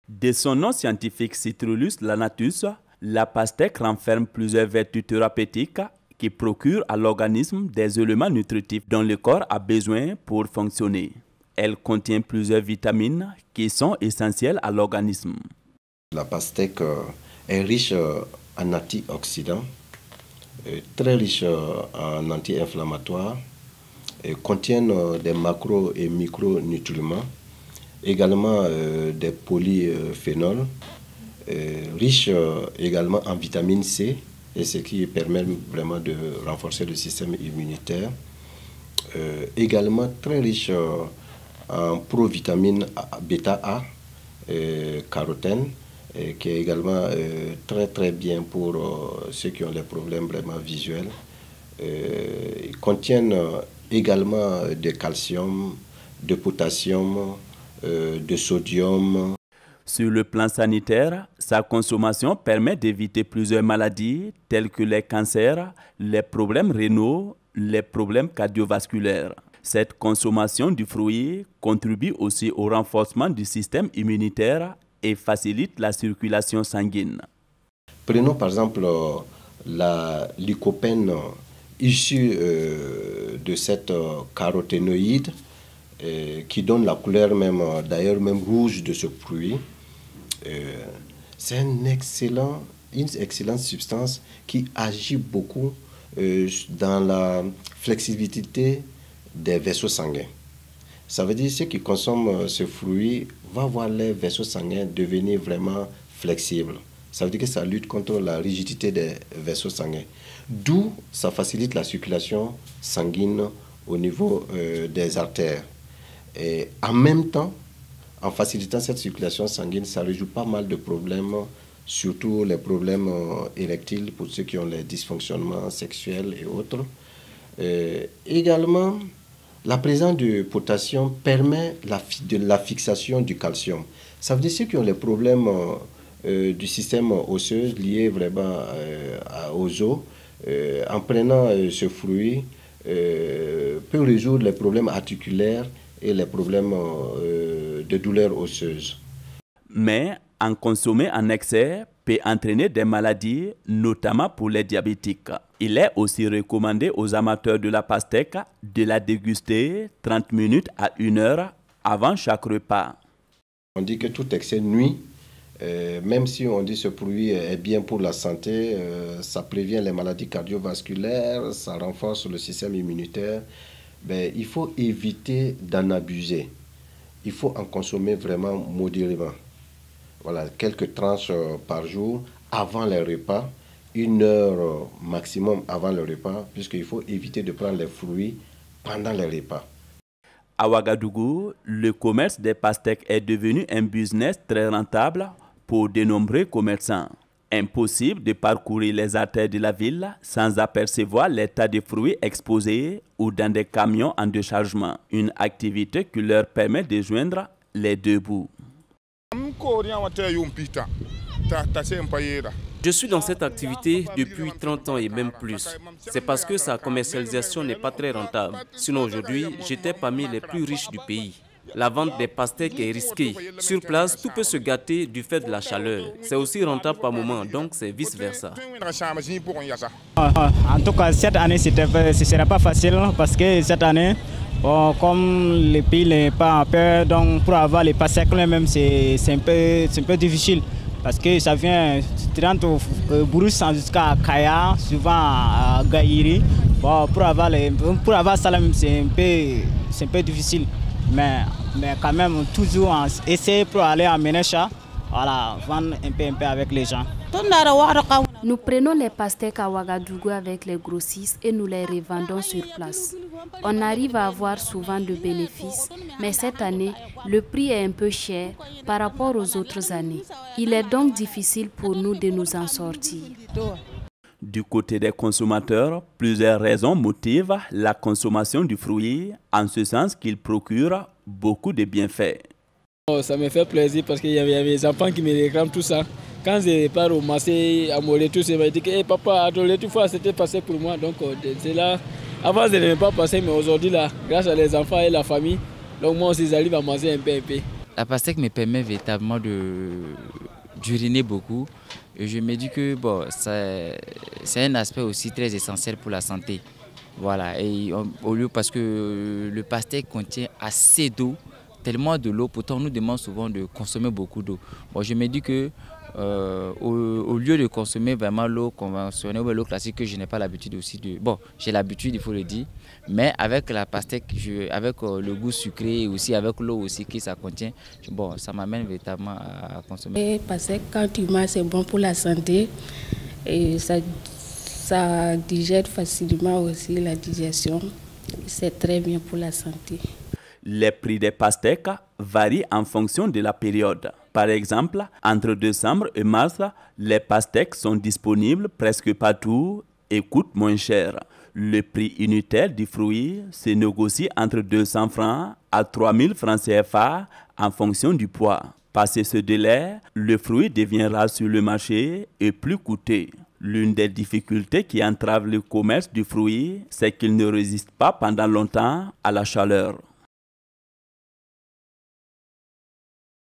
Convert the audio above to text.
De son nom scientifique Citrullus lanatus, la pastèque renferme plusieurs vertus thérapeutiques qui procurent à l'organisme des éléments nutritifs dont le corps a besoin pour fonctionner. Elle contient plusieurs vitamines qui sont essentielles à l'organisme. La pastèque est riche en antioxydants, très riche en anti-inflammatoires, contient des macro- et micronutriments, également des polyphénols, riche également en vitamine C, et ce qui permet vraiment de renforcer le système immunitaire. Également très riche en provitamine bêta A, carotène, qui est également très bien pour ceux qui ont des problèmes vraiment visuels. Ils contiennent également de calcium, de potassium, de sodium. Sur le plan sanitaire, sa consommation permet d'éviter plusieurs maladies telles que les cancers, les problèmes rénaux, les problèmes cardiovasculaires. Cette consommation du fruit contribue aussi au renforcement du système immunitaire et facilite la circulation sanguine. Prenons par exemple la lycopène issue de cette caroténoïde qui donne la couleur même, d'ailleurs même rouge de ce fruit. C'est une excellente substance qui agit beaucoup dans la flexibilité des vaisseaux sanguins. Ça veut dire que ceux qui consomment ce fruit vont voir les vaisseaux sanguins devenir vraiment flexibles. Ça veut dire que ça lutte contre la rigidité des vaisseaux sanguins. D'où ça facilite la circulation sanguine au niveau des artères. Et en même temps, en facilitant cette circulation sanguine, ça résout pas mal de problèmes, surtout les problèmes érectiles pour ceux qui ont les dysfonctionnements sexuels et autres. Également, la présence de potassium permet la fixation du calcium. Ça veut dire ceux qui ont les problèmes du système osseux liés vraiment aux os, en prenant ce fruit, peut résoudre les problèmes articulaires et les problèmes de douleurs osseuses. Mais en consommer en excès peut entraîner des maladies, notamment pour les diabétiques. Il est aussi recommandé aux amateurs de la pastèque de la déguster 30 minutes à 1 heure avant chaque repas. On dit que tout excès nuit, même si on dit que ce fruit est bien pour la santé, ça prévient les maladies cardiovasculaires, ça renforce le système immunitaire, mais il faut éviter d'en abuser. Il faut en consommer vraiment modérément. Voilà, quelques tranches par jour avant les repas, 1 heure maximum avant le repas, puisqu'il faut éviter de prendre les fruits pendant les repas. À Ouagadougou, le commerce des pastèques est devenu un business très rentable pour de nombreux commerçants. Impossible de parcourir les artères de la ville sans apercevoir les tas de fruits exposés ou dans des camions en déchargement. Une activité qui leur permet de joindre les deux bouts. Je suis dans cette activité depuis 30 ans et même plus. C'est parce que sa commercialisation n'est pas très rentable. Sinon aujourd'hui, j'étais parmi les plus riches du pays. La vente des pastèques est risquée. Sur place, tout peut se gâter du fait de la chaleur. C'est aussi rentable par moment, donc c'est vice-versa. En tout cas, cette année, ce ne sera pas facile parce que cette année, comme le pays n'est pas en paix, donc pour avoir les pastèques même, c'est un peu difficile. Parce que ça vient au Brousse jusqu'à Kaya, souvent à Gaïri. Bon, pour avoir ça, c'est un peu difficile. Mais quand même, toujours essayer pour aller amener ça, voilà, vendre un peu avec les gens. Nous prenons les pastèques à Ouagadougou avec les grossistes et nous les revendons sur place. On arrive à avoir souvent de bénéfices, mais cette année, le prix est un peu cher par rapport aux autres années. Il est donc difficile pour nous de nous en sortir. Du côté des consommateurs, plusieurs raisons motivent la consommation du fruit, en ce sens qu'il procure beaucoup de bienfaits. Ça me fait plaisir parce qu'il y avait mes enfants qui me réclament tout ça. Quand je pars au marché à Moletou, je me dis que hey, papa, à Moletou, c'était passé pour moi. Donc c'est là. Avant, je n'aimais pas passer, mais aujourd'hui, là, grâce à les enfants et la famille, donc moi aussi, j'arrive à manger un peu. La pastèque me permet véritablement d'uriner beaucoup. Et je me dis que bon, c'est un aspect aussi très essentiel pour la santé. Voilà, et au lieu parce que le pastèque contient assez d'eau, tellement de l'eau, pourtant on nous demande souvent de consommer beaucoup d'eau. Bon, je me dis que au lieu de consommer vraiment l'eau conventionnelle ou l'eau classique que je n'ai pas l'habitude aussi de... Bon, j'ai l'habitude, il faut le dire, mais avec la pastèque, avec le goût sucré et aussi avec l'eau aussi que ça contient, bon, ça m'amène véritablement à consommer. Et parce que quand tu manges, c'est bon pour la santé et ça digère facilement aussi la digestion. C'est très bien pour la santé. Les prix des pastèques varient en fonction de la période. Par exemple, entre décembre et mars, les pastèques sont disponibles presque partout et coûtent moins cher. Le prix unitaire du fruit se négocie entre 200 francs à 3000 francs CFA en fonction du poids. Passé ce délai, le fruit devient rare sur le marché et plus coûteux. L'une des difficultés qui entrave le commerce du fruit, c'est qu'il ne résiste pas pendant longtemps à la chaleur.